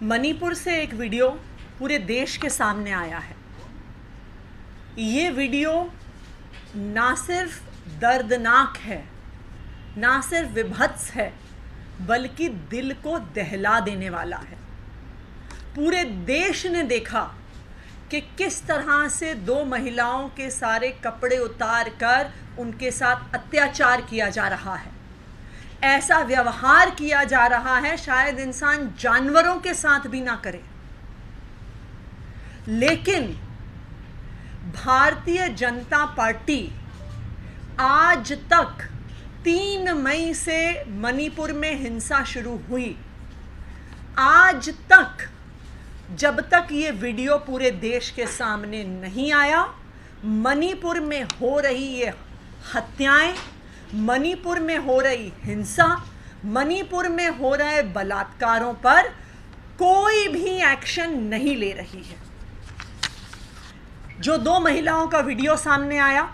मणिपुर से एक वीडियो पूरे देश के सामने आया है। ये वीडियो ना सिर्फ दर्दनाक है, ना सिर्फ विभत्स है, बल्कि दिल को दहला देने वाला है। पूरे देश ने देखा कि किस तरह से दो महिलाओं के सारे कपड़े उतार कर उनके साथ अत्याचार किया जा रहा है। ऐसा व्यवहार किया जा रहा है शायद इंसान जानवरों के साथ भी ना करे। लेकिन भारतीय जनता पार्टी आज तक 3 मई से मणिपुर में हिंसा शुरू हुई, आज तक जब तक ये वीडियो पूरे देश के सामने नहीं आया, मणिपुर में हो रही ये हत्याएं, मणिपुर में हो रही हिंसा, मणिपुर में हो रहे बलात्कारों पर कोई भी एक्शन नहीं ले रही है। जो 2 महिलाओं का वीडियो सामने आया,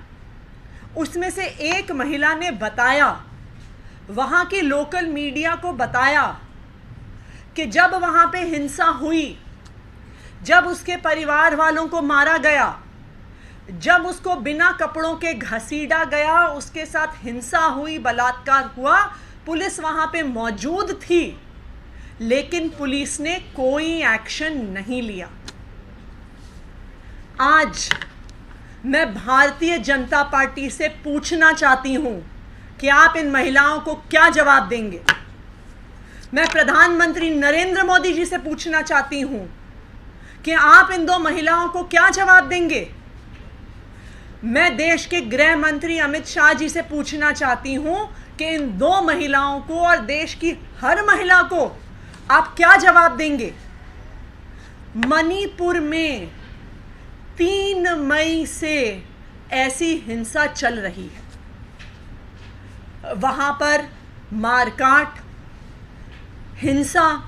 उसमें से एक महिला ने बताया, वहां की लोकल मीडिया को बताया कि जब वहां पे हिंसा हुई, जब उसके परिवार वालों को मारा गया, जब उसको बिना कपड़ों के घसीटा गया, उसके साथ हिंसा हुई, बलात्कार हुआ, पुलिस वहां पे मौजूद थी, लेकिन पुलिस ने कोई एक्शन नहीं लिया। आज मैं भारतीय जनता पार्टी से पूछना चाहती हूं कि आप इन महिलाओं को क्या जवाब देंगे। मैं प्रधानमंत्री नरेंद्र मोदी जी से पूछना चाहती हूं कि आप इन 2 महिलाओं को क्या जवाब देंगे। मैं देश के गृह मंत्री अमित शाह जी से पूछना चाहती हूं कि इन 2 महिलाओं को और देश की हर महिला को आप क्या जवाब देंगे। मणिपुर में 3 मई से ऐसी हिंसा चल रही है। वहां पर मारकाट, हिंसा,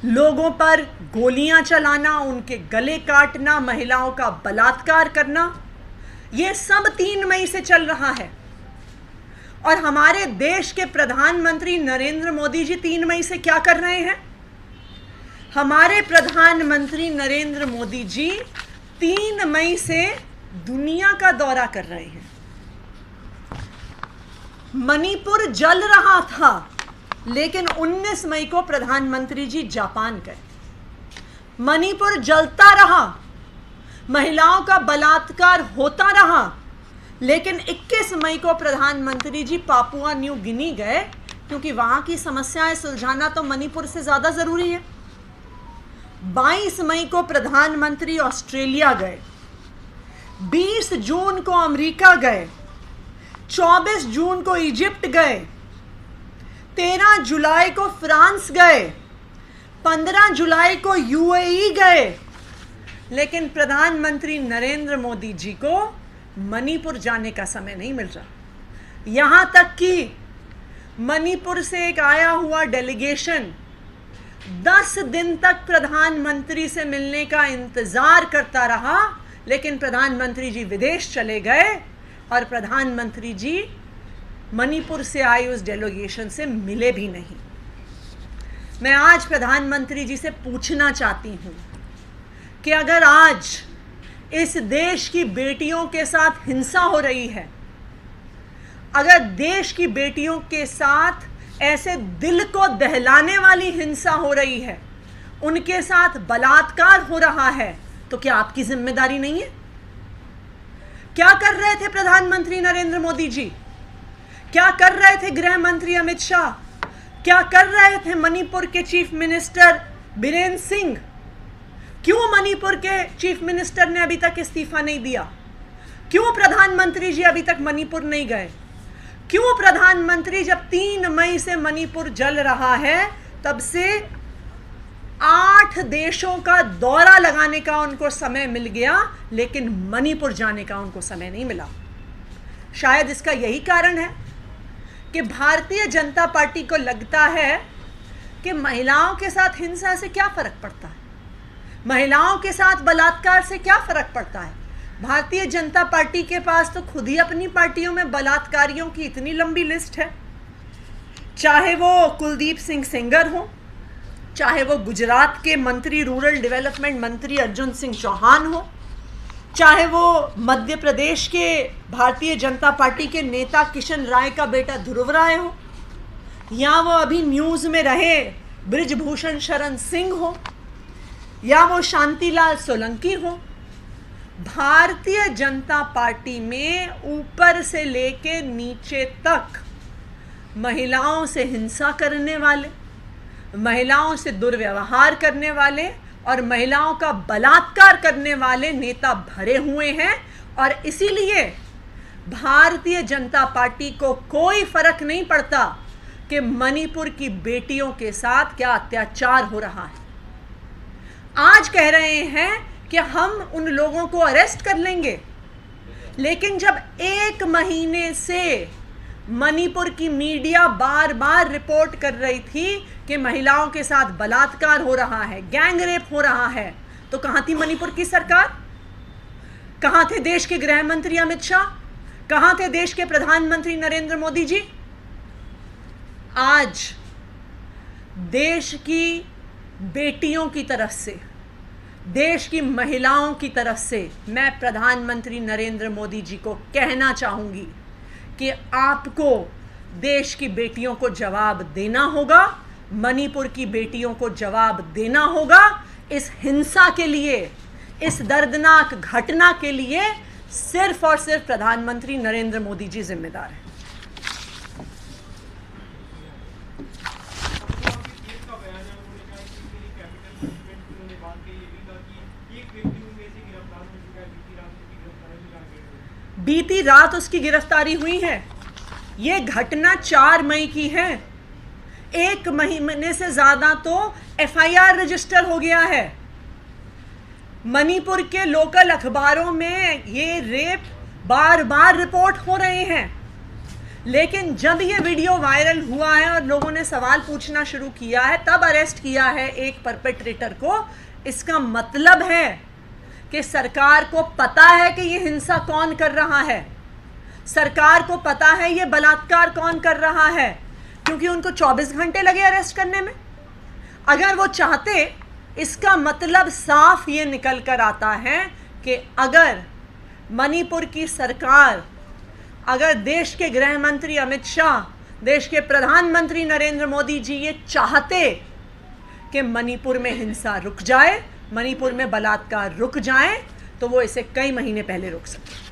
लोगों पर गोलियां चलाना, उनके गले काटना, महिलाओं का बलात्कार करना, यह सब 3 मई से चल रहा है। और हमारे देश के प्रधानमंत्री नरेंद्र मोदी जी 3 मई से क्या कर रहे हैं? हमारे प्रधानमंत्री नरेंद्र मोदी जी 3 मई से दुनिया का दौरा कर रहे हैं। मणिपुर जल रहा था, लेकिन 19 मई को प्रधानमंत्री जी जापान गए। मणिपुर जलता रहा, महिलाओं का बलात्कार होता रहा, लेकिन 21 मई को प्रधानमंत्री जी पापुआ न्यू गिनी गए, क्योंकि वहां की समस्याएं सुलझाना तो मणिपुर से ज्यादा जरूरी है। 22 मई को प्रधानमंत्री ऑस्ट्रेलिया गए, 20 जून को अमेरिका गए, 24 जून को इजिप्ट गए, 13 जुलाई को फ्रांस गए, 15 जुलाई को यूएई गए, लेकिन प्रधानमंत्री नरेंद्र मोदी जी को मणिपुर जाने का समय नहीं मिल रहा। यहां तक कि मणिपुर से एक आया हुआ डेलीगेशन 10 दिन तक प्रधानमंत्री से मिलने का इंतजार करता रहा, लेकिन प्रधानमंत्री जी विदेश चले गए और प्रधानमंत्री जी मणिपुर से आई उस डेलीगेशन से मिले भी नहीं। मैं आज प्रधानमंत्री जी से पूछना चाहती हूं कि अगर आज इस देश की बेटियों के साथ हिंसा हो रही है, अगर देश की बेटियों के साथ ऐसे दिल को दहलाने वाली हिंसा हो रही है, उनके साथ बलात्कार हो रहा है, तो क्या आपकी जिम्मेदारी नहीं है? क्या कर रहे थे प्रधानमंत्री नरेंद्र मोदी जी? क्या कर रहे थे गृह मंत्री अमित शाह? क्या कर रहे थे मणिपुर के चीफ मिनिस्टर बीरेन सिंह? क्यों मणिपुर के चीफ मिनिस्टर ने अभी तक इस्तीफा नहीं दिया? क्यों प्रधानमंत्री जी अभी तक मणिपुर नहीं गए? क्यों प्रधानमंत्री जब 3 मई से मणिपुर जल रहा है, तब से 8 देशों का दौरा लगाने का उनको समय मिल गया, लेकिन मणिपुर जाने का उनको समय नहीं मिला? शायद इसका यही कारण है कि भारतीय जनता पार्टी को लगता है कि महिलाओं के साथ हिंसा से क्या फर्क पड़ता है, महिलाओं के साथ बलात्कार से क्या फर्क पड़ता है। भारतीय जनता पार्टी के पास तो खुद ही अपनी पार्टियों में बलात्कारियों की इतनी लंबी लिस्ट है, चाहे वो कुलदीप सिंह सेंगर हो, चाहे वो गुजरात के मंत्री रूरल डेवलपमेंट मंत्री अर्जुन सिंह चौहान हो, चाहे वो मध्य प्रदेश के भारतीय जनता पार्टी के नेता किशन राय का बेटा ध्रुव राय हो, या वो अभी न्यूज़ में रहे बृजभूषण शरण सिंह हो, या वो शांतिलाल सोलंकी हो, भारतीय जनता पार्टी में ऊपर से लेके नीचे तक महिलाओं से हिंसा करने वाले, महिलाओं से दुर्व्यवहार करने वाले और महिलाओं का बलात्कार करने वाले नेता भरे हुए हैं। और इसीलिए भारतीय जनता पार्टी को कोई फर्क नहीं पड़ता कि मणिपुर की बेटियों के साथ क्या अत्याचार हो रहा है। आज कह रहे हैं कि हम उन लोगों को अरेस्ट कर लेंगे, लेकिन जब 1 महीने से मणिपुर की मीडिया बार बार रिपोर्ट कर रही थी कि महिलाओं के साथ बलात्कार हो रहा है, गैंग रेप हो रहा है, तो कहाँ थी मणिपुर की सरकार? कहाँ थे देश के गृह मंत्री अमित शाह? कहाँ थे देश के प्रधानमंत्री नरेंद्र मोदी जी? आज देश की बेटियों की तरफ से, देश की महिलाओं की तरफ से मैं प्रधानमंत्री नरेंद्र मोदी जी को कहना चाहूंगी कि आपको देश की बेटियों को जवाब देना होगा, मणिपुर की बेटियों को जवाब देना होगा। इस हिंसा के लिए, इस दर्दनाक घटना के लिए सिर्फ और सिर्फ प्रधानमंत्री नरेंद्र मोदी जी जिम्मेदार हैं। बीती रात उसकी गिरफ्तारी हुई है। ये घटना 4 मई की है। 1 महीने से ज्यादा तो एफआईआर रजिस्टर हो गया है। मणिपुर के लोकल अखबारों में ये रेप बार बार रिपोर्ट हो रहे हैं, लेकिन जब ये वीडियो वायरल हुआ है और लोगों ने सवाल पूछना शुरू किया है, तब अरेस्ट किया है एक परपेट्रेटर को। इसका मतलब है कि सरकार को पता है कि ये हिंसा कौन कर रहा है, सरकार को पता है ये बलात्कार कौन कर रहा है, क्योंकि उनको 24 घंटे लगे अरेस्ट करने में। अगर वो चाहते, इसका मतलब साफ ये निकल कर आता है कि अगर मणिपुर की सरकार, अगर देश के गृह मंत्री अमित शाह, देश के प्रधानमंत्री नरेंद्र मोदी जी ये चाहते कि मणिपुर में हिंसा रुक जाए, मणिपुर में बलात्कार रुक जाए, तो वो इसे कई महीने पहले रोक सकते।